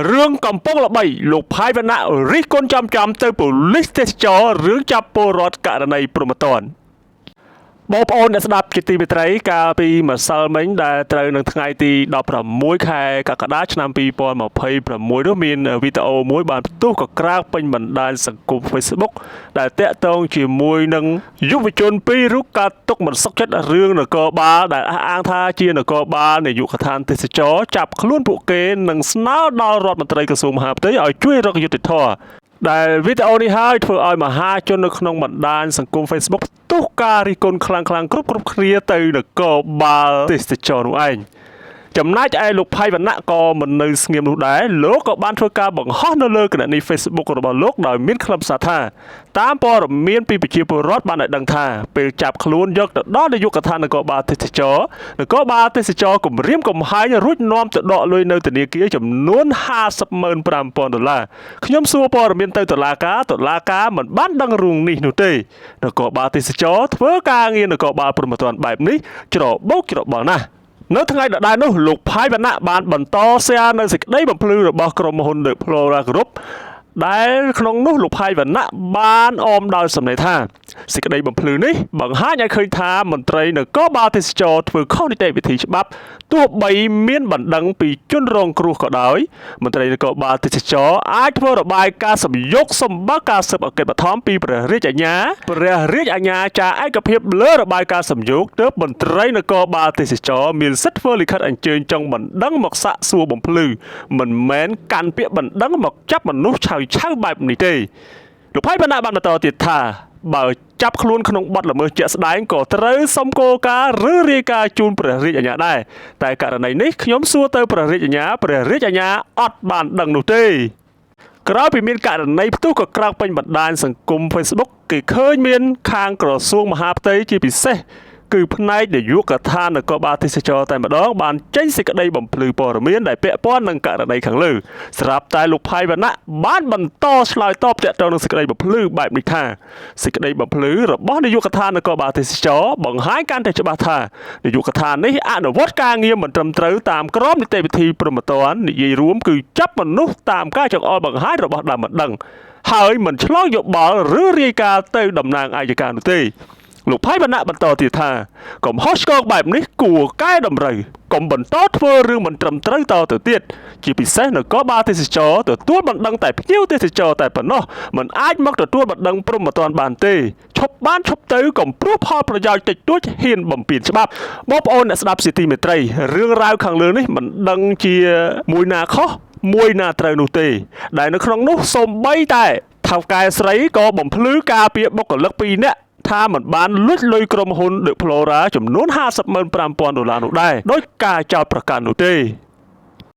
រឿងកំពុងល្បីលោកផាយវណ្ណៈរិះគន់ចំទៅប៉ូលីសទេសចររឿងចាប់ពលរដ្ឋករណីព្រហ្មទណ្ឌបងប្អូនអ្នកស្ដាប់ជាទីមេត្រីកាលពីម្សិលមិញដែលត្រូវនឹងថ្ងៃទី16ខែកក្កដាឆ្នាំ2026នោះមានវីដេអូមួយបានផ្ទុះកក្រើកពេញបណ្ដាញសង្គម Facebook ដែលតាក់ទងជាមួយនឹងយុវជនពីររូបកើតទុកមិនសុខចិត្តរឿងនគរបាលដែលអះអាងថាជានគរបាលនាយកដ្ឋានទេសចរចាប់ខ្លួនពួកគេនិងស្នើដល់រដ្ឋមន្ត្រីក្រសួងមហាផ្ទៃឲ្យជួយរកយុត្តិធម៌ដែលវីដេអូនេះហើយធ្វើឲ្យមហាជននៅក្នុងបណ្ដាញសង្គម Facebook ផ្ទុះការរិះគន់ខ្លាំងៗគ្រប់គ្នាទៅនគរបាលទេសចរនោះឯងចំណែកឯលោកផៃវណ្ណៈក៏មិននៅស្ងៀមនោះដែរលោកក៏បានធ្វើការបង្ហោះនៅលើគណនី Facebook របស់លោកដោយមានខ្លឹមសារថាតាមព័ត៌មានពីប្រជាពលរដ្ឋបានឲ្យដឹងថាពេលចាប់ខ្លួនយកទៅដល់នាយកដ្ឋាននគរបាលទេសចរនគរបាលទេសចរគម្រាមកំហែងរួចនាំទៅដកលុយនៅធនាគារចំនួន$55,000ខ្ញុំសួរព័ត៌មានទៅតុលាការមិនបានដឹងរឿងនេះនោះទេនគរបាលទេសចរធ្វើការងារនគរបាលព្រហ្មទណ្ឌបែបនេះច្របូកច្របល់ណាស់នៅថ្ងៃដដែលនោះលោកផាយវណ្ណៈបានបន្តแชร์នៅសេចក្តីបំភ្លឺរបស់ក្រុមហ៊ុន The Flora Group ដែលក្នុងនោះលោកផាយវណ្ណៈបានអមដោយសំណេរថាសេចក្តីបំភ្លឺនេះបង្ហាញឲ្យឃើញថាមន្ត្រីនគរបាលទេសចរធ្វើខុសនីតិវិធីច្បាប់ទោះបីមានបណ្ដឹងពីជនរងគ្រោះក៏ដោយមន្ត្រីនគរបាលទេសចរអាចធ្វើរបាយការណ៍សំយកសម្បើកការស៊ើបអង្កេតបឋមពីព្រះរាជអាជ្ញាចារឯកភាពលើរបាយការណ៍សំយកទើបមន្ត្រីនគរបាលទេសចរមានសិទ្ធិធ្វើលិខិតអញ្ជើញចុងបណ្ដឹងមកសាកសួរបំភ្លឺមិនមែនកាន់ពាក្យបណ្ដឹងមកចាប់មនុស្សឆៅបែបនេះទេលោកផៃវណ្ណៈបានបន្តទៀតថាបើចាប់ខ្លួនក្នុងបទល្មើសជាក់ស្ដែងក៏ត្រូវសុំគោលការណ៍ឬរាយការណ៍ជូនព្រះរាជអាជ្ញាដែរតែករណីនេះខ្ញុំសួរទៅព្រះរាជអាជ្ញាអត់បានដឹងនោះទេក្រោយពីមានករណីផ្ទុះក៏ក្រើកពេញបណ្ដាញសង្គម Facebook គេឃើញមានខាងក្រសួងមហាផ្ទៃជាពិសេសគឺផ្នែកនាយកដ្ឋាននគរបាលទេសចរតែម្ដងបានចេញសេចក្តីបំភ្លឺព័ត៌មានដែលពាក់ព័ន្ធនឹងករណីខាងលើស្រាប់តែលោកផៃវណ្ណៈបានបន្តឆ្លើយតបទាក់ទងនឹងសេចក្តីបំភ្លឺបែបនេះថាសេចក្តីបំភ្លឺរបស់នាយកដ្ឋាននគរបាលទេសចរបង្ហាញកាន់តែច្បាស់ថានាយកដ្ឋាននេះអនុវត្តការងារមិនត្រឹមត្រូវតាមក្រមនីតិវិធីព្រហ្មទណ្ឌនិយាយរួមគឺចាប់មនុស្សតាមការចង្អុលបង្ហាញរបស់ដើមមិនដឹងហើយមិនឆ្លងយោបល់ឬរាយការណ៍ទៅតំណាងអัยការនោះទេលោកផៃវណ្ណៈបន្តទៀតថាកំហុសឆ្គងបែបនេះគួរកែតម្រូវកុំបន្តធ្វើរឿងមិនត្រឹមត្រូវតទៅទៀតជាពិសេសនគរបាលទេសចរទទួលបណ្ដឹងតែភ្ញៀវទេសចរតែប៉ុណ្ណោះមិនអាចមកទទួលបណ្ដឹងព្រហ្មទណ្ឌបានទេឈប់ទៅកុំព្រោះផលប្រយោជន៍តិចតួចហ៊ានបំពានច្បាប់បងប្អូនអ្នកស្ដាប់ជាទីមេត្រីរឿងរ៉ាវខាងលើនេះមិនដឹងជាមួយណាខុសមួយណាត្រូវនោះទេដែលនៅក្នុងនោះសូម្បីតែថៅកែស្រីក៏បំភ្លឺការពារបុគ្គលិក2នាក់ថាមិនបានលួចលុយក្រុមហ៊ុន The Flora ចំនួន$55,000នោះដែរដោយការចោទប្រកាន់នោះទេ